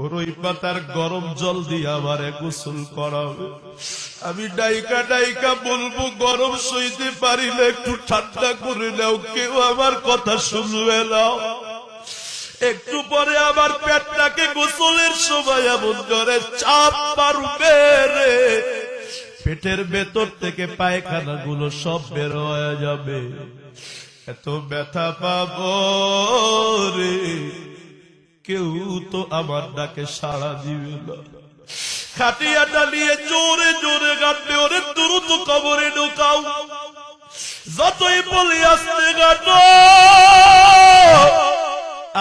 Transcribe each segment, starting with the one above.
বড়ই পাতার গরম জল দিয়ে আমারে গোসল করাবে। আমি ডাইকা ডাইকা বলবো গরম সইতে পারি না, একটু ঠান্ডা করে নাও। কেউ আমার কথা শুনবে না। একটু পরে আমার পেটটাকে গোসলের সময় এমন করে চাপ মারবে রে, পেটের ভেতর থেকে পায়খানা গুলো সব বের হয়ে যাবে। এত ব্যথা পাবো রে, কেউ তো আমার ডাকে সাড়া দিবে না। খাটিয়াটা নিয়ে জোরে জোরে গাঁটবে, ওরে দ্রুত কবরে ঢোকাও। যতই বলি আসতে গাঁটো,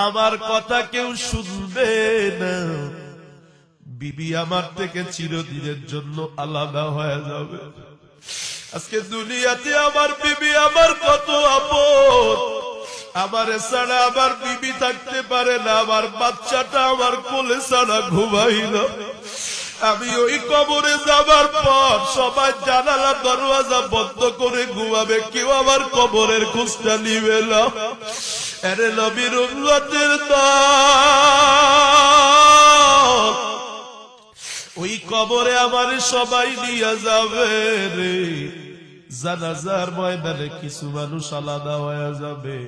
আমার কথা কেউ শুনবে না। বিবি আমার থেকে চিরদিনের জন্য আলাদা হয়ে যাবে। আজকে দুনিয়াতে আমার বিবি আমার কত আপন। আমার ছাড়া আমার বিবি থাকতে পারে না, আমার বাচ্চাটা আমার কোলে ছাড়া ঘুমাই না। আমি ওই কবরে যাবার পর সবাই জানালা দরওয়াজা বন্ধ করে ঘুমাবে, কেউ আমার কবরের খোঁজটা নিবে না। আরে নবীর উম্মতের দল, ওই কবরে আমার সবাই নিয়ে যাবে রে। জানাজার ময়দানে কিছু মানুষ আলাদা হয়ে যাবে।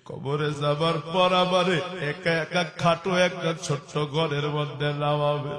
কবরে যাবার পর আমারে একা একা খাটো একটা ছোট্ট ঘরের মধ্যে নামাবে।